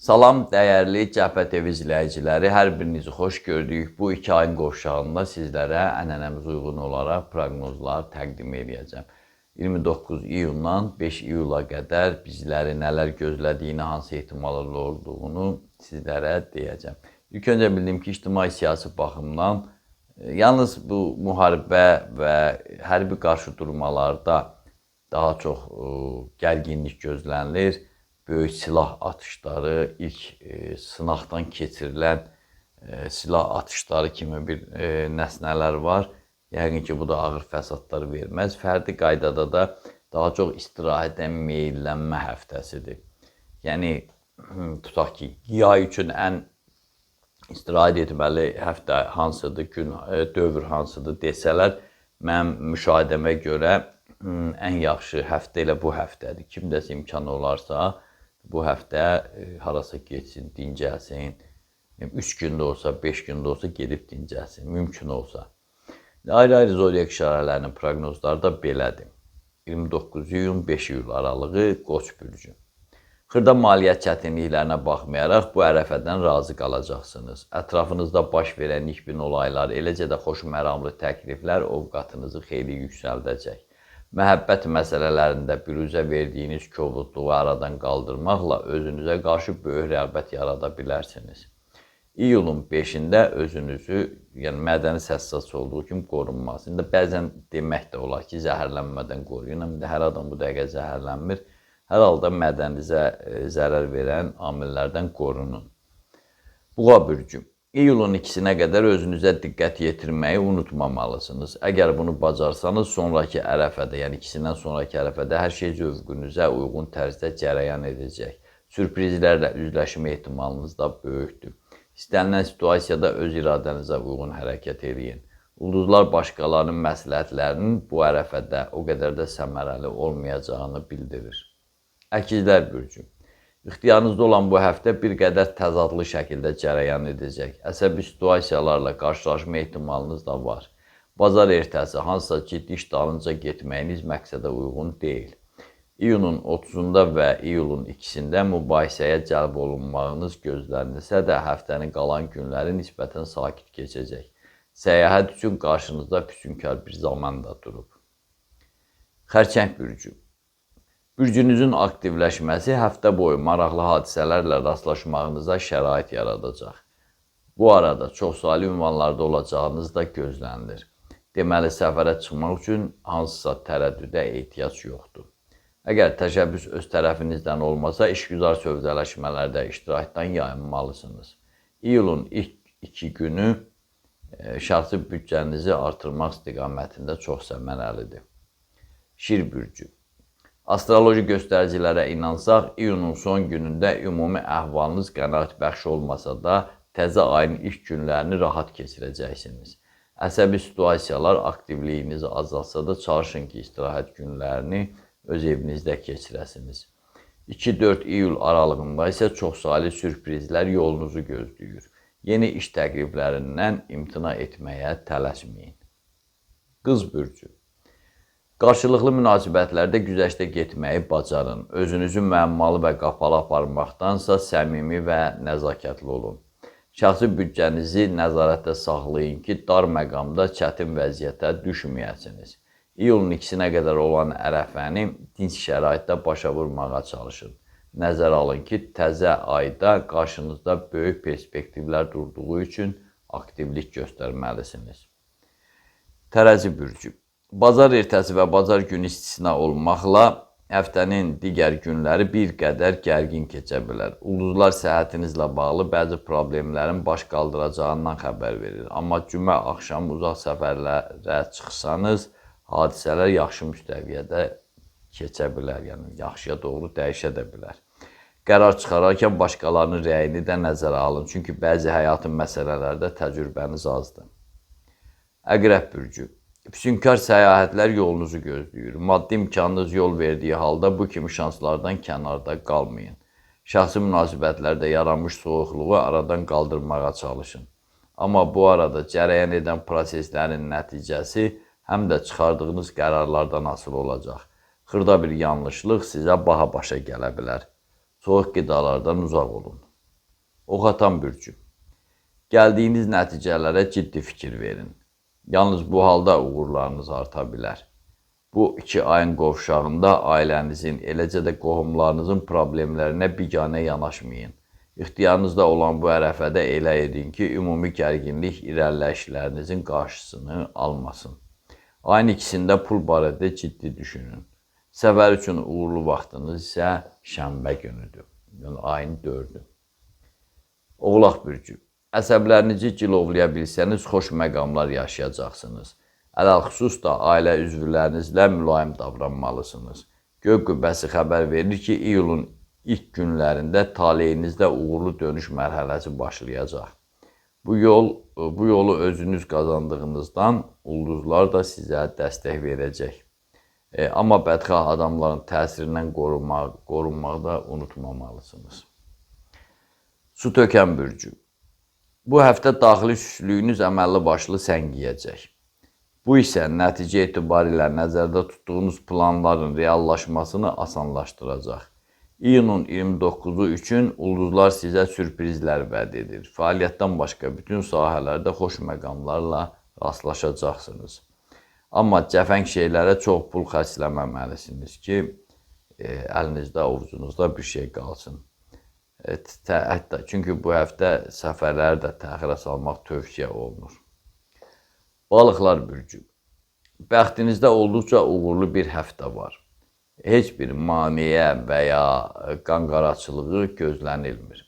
Salam dəyərli Cəbhə TV izləyiciləri, hər birinizi xoş gördük. Bu 2 ayın qovşağında sizlərə ənənəmizə uyğun olaraq proqnozlar təqdim edəcəm. 29 iyundan 5 iyula qədər bizləri nələr gözlədiyini, hansı ehtimallar olduğunu sizlərə deyəcəm. İlk öncə bildim ki, ictimai-siyasi baxımdan yalnız bu müharibə və hərbi qarşıdurmalarda daha çox gərginlik gözlənilir. Böyük silah atışları, ilk sınaqdan keçirilən silah atışları kimi bir nəsnələr var. Yəqin ki, bu da ağır fəsadlar verməz. Fərdi qaydada da daha çox istirahətə meyllənmə həftəsidir. Yəni, tutaq ki, yay üçün ən istirahət etməli həftə hansıdır, gün, dövr hansıdır desələr, mənim müşahidəmə görə ən yaxşı həftə elə bu həftədir. Kimdəsə imkanı olarsa, bu həftə harasa geçsin, dincəlsin. 3 gündə olsa, 5 gündə olsa gedib dincəlsin, mümkün olsa. Ayrı-ayrı zodiak işarələrinin proqnozları da belədir. 29 iyun, 5 iyul aralığı Qoç bürcü. Xırda maliyyət çətinliklərinə baxmayaraq bu ərəfədən razı qalacaqsınız. Ətrafınızda baş verən nikbin olaylar, eləcə də xoş məramlı təkliflər ovqatınızı xeyli yüksəldəcək. Məhəbbət məsələlərində büruzə verdiyiniz kobudluğu aradan qaldırmaqla özünüzə qarşı böyük rəğbət yarada bilərsiniz. İyulun 5-də özünüzü, yəni mədəni həssas olduğu kimi qorunmaz. İndi bəzən demək də olar ki, zəhərlənmədən qoruyun. Amma hər adam bu dəqiqə zəhərlənmir. Hər halda mədənizə zərər verən amillərdən qorunun. Boğa bürcü. İyulun 2-sinə qədər özünüzə diqqət yetirməyi unutmamalısınız. Əgər bunu bacarsanız, sonraki ərəfədə, yəni 2-sindən sonraki ərəfədə hər şey zövqünüzə uyğun tərzdə cərəyan edəcək. Sürprizlərlə üzləşmə ehtimalınız da böyükdür. İstənilən situasiyada öz iradənizə uyğun hərəkət edin. Ulduzlar başqalarının məsləhətlərinin bu ərəfədə o qədər də səmərəli olmayacağını bildirir. Əkizlər bürcü. İxtiyarınızda olan bu həftə bir qədər təzadlı şəkildə cərəyan edəcək. Əsəbi situasiyalarla qarşılaşma ehtimalınız da var. Bazar ertəsi hansısa ciddi iş dalınca getməyiniz məqsədə uyğun deyil. İyunun 30-da və iyulun 2-sində mübahisəyə cəlb olunmağınız gözlənilsə də həftənin qalan günləri nisbətən sakit keçəcək. Səyahət üçün qarşınızda füsunkar bir zaman da durub. Xərçəng bürcü. Bürcünüzün aktivləşməsi həftə boyu maraqlı hadisələrlə rastlaşmağınıza şərait yaradacaq. Bu arada çoxsaylı ünvanlarda olacağınız da gözlənilir. Deməli, səfərə çıxmaq üçün hansısa tərəddüdə ehtiyac yoxdur. Əgər təşəbbüs öz tərəfinizdən olmasa, işgüzar sövdələşmələrdə iştirakdan yayınmalısınız. İyulun ilk 2 günü şəxsi büdcənizi artırmaq istiqamətində çox səmərəlidir. Şir bürcü. Astroloji göstəricilərə inansaq, iyunun son günündə ümumi əhvalınız qənaətbəxş olmasa da, təzə ayın ilk günlərini rahat keçirəcəksiniz. Əsəbi situasiyalar aktivliyinizi azaltsa da çalışın ki, istirahət günlərini öz evinizdə keçirəsiniz. 2-4 iyul aralığında isə çoxsaylı sürprizlər yolunuzu gözləyir. Yeni iş təkliflərindən imtina etməyə tələsməyin. Qız bürcü. Qarşılıqlı münasibətlərdə güzəştə getməyi bacarın. Özünüzü müəmmalı və qapalı aparmaqdansa səmimi və nəzakətli olun. Şəxsi büdcənizi nəzarətdə saxlayın ki, dar məqamda çətin vəziyyətə düşməyəsiniz. İyulun 2-sinə qədər olan ərəfəni dinc şəraitdə başa vurmağa çalışın. Nəzər alın ki, təzə ayda qarşınızda böyük perspektivlər durduğu üçün aktivlik göstərməlisiniz. Tərəzi bürcü. Bazar ertəsi və bazar günü istisna olmaqla həftənin digər günləri bir qədər gərgin keçə bilər. Ulduzlar səhhətinizlə bağlı bəzi problemlərin baş qaldıracağından xəbər verir. Amma cümə axşamı uzaq səfərlərə çıxsanız, hadisələr yaxşı müstəviyyədə keçə bilər, yəni yaxşıya doğru dəyişə də bilər. Qərar çıxararkən başqalarının rəyini də nəzərə alın, çünki bəzi həyatın məsələlərdə təcrübəniz azdır. Əqrəb bürcü. Füsunkar səyahətlər yolunuzu gözləyir. Maddi imkanınız yol verdiyi halda bu kimi şanslardan kənarda qalmayın. Şəxsi münasibətlərdə yaranmış soyuqluğu aradan qaldırmağa çalışın. Amma bu arada cərəyan edən proseslərin nəticəsi həm də çıxardığınız qərarlardan asılı olacaq. Xırda bir yanlışlıq sizə baha başa gələ bilər. Soyuq qidalardan uzaq olun. Oxatan bürcü. Gəldiyiniz nəticələrə ciddi fikir verin. Yalnız bu halda uğurlarınız arta bilər. Bu 2 ayın qovşağında ailənizin, eləcə də qohumlarınızın problemlərinə biganə yanaşmayın. İxtiyarınızda olan bu ərəfədə elə edin ki, ümumi gərginlik irəliləyişlərinizin qarşısını almasın. Ayın 2-sində pul barədə ciddi düşünün. Səfər üçün uğurlu vaxtınız isə şənbə günüdür. Yəni ayın 4-ü. Oğlaq bürcü. Əsəblərinizi cilovlaya bilsəniz, xoş məqamlar yaşayacaqsınız. Ələlxüsus da ailə üzvlərinizlə mülayim davranmalısınız. Göy qübbəsi xəbər verir ki, iyulun ilk günlərində taleyinizdə uğurlu dönüş mərhələsi başlayacaq. Bu yolu özünüz qazandığınızdan ulduzlar da sizə dəstək verəcək. Amma bədxah adamların təsirindən qorunmaqda unutmamalısınız. Su tökən bürcü. Bu həftə daxili süslüyünüz əməlli başlı səngiyəcək. Bu isə nəticə etibarilə nəzərdə tutduğunuz planların reallaşmasını asanlaşdıracaq. İyunun 29-u üçün ulduzlar sizə sürprizlər vəd edir. Fəaliyyətdən başqa bütün sahələrdə xoş məqamlarla rastlaşacaqsınız. Amma cəfəng şeylərə çox pul xərcləməməlisiniz ki, əlinizdə, ovcunuzda bir şey qalsın. Hətta çünki bu həftə səfərləri də təxirə salmaq tövsiyə olunur. Balıqlar bürcü. Bəxtinizdə olduqca uğurlu bir həftə var. Heç bir maneə və ya qanqaraçılığı gözlənilmir.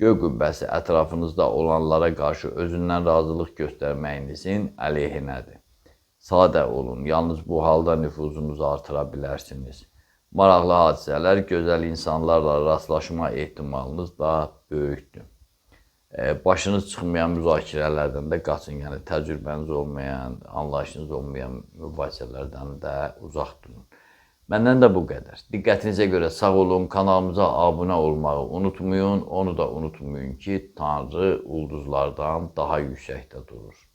Göy qübbəsi ətrafınızda olanlara qarşı özündən razılıq göstərməyinizin əleyhinədir. Sadə olun, yalnız bu halda nüfuzunuzu artıra bilərsiniz. Maraqlı hadisələr, gözəl insanlarla rastlaşma ehtimalınız daha böyükdür. Başınız çıxmayan müzakirələrdən də qaçın, yəni təcrübəniz olmayan, anlayışınız olmayan mübahisələrdən də uzaq durun. Məndən də bu qədər. Diqqətinizə görə sağ olun, kanalımıza abunə olmağı unutmayın, onu da unutmayın ki, Tanrı ulduzlardan daha yüksəkdə durur.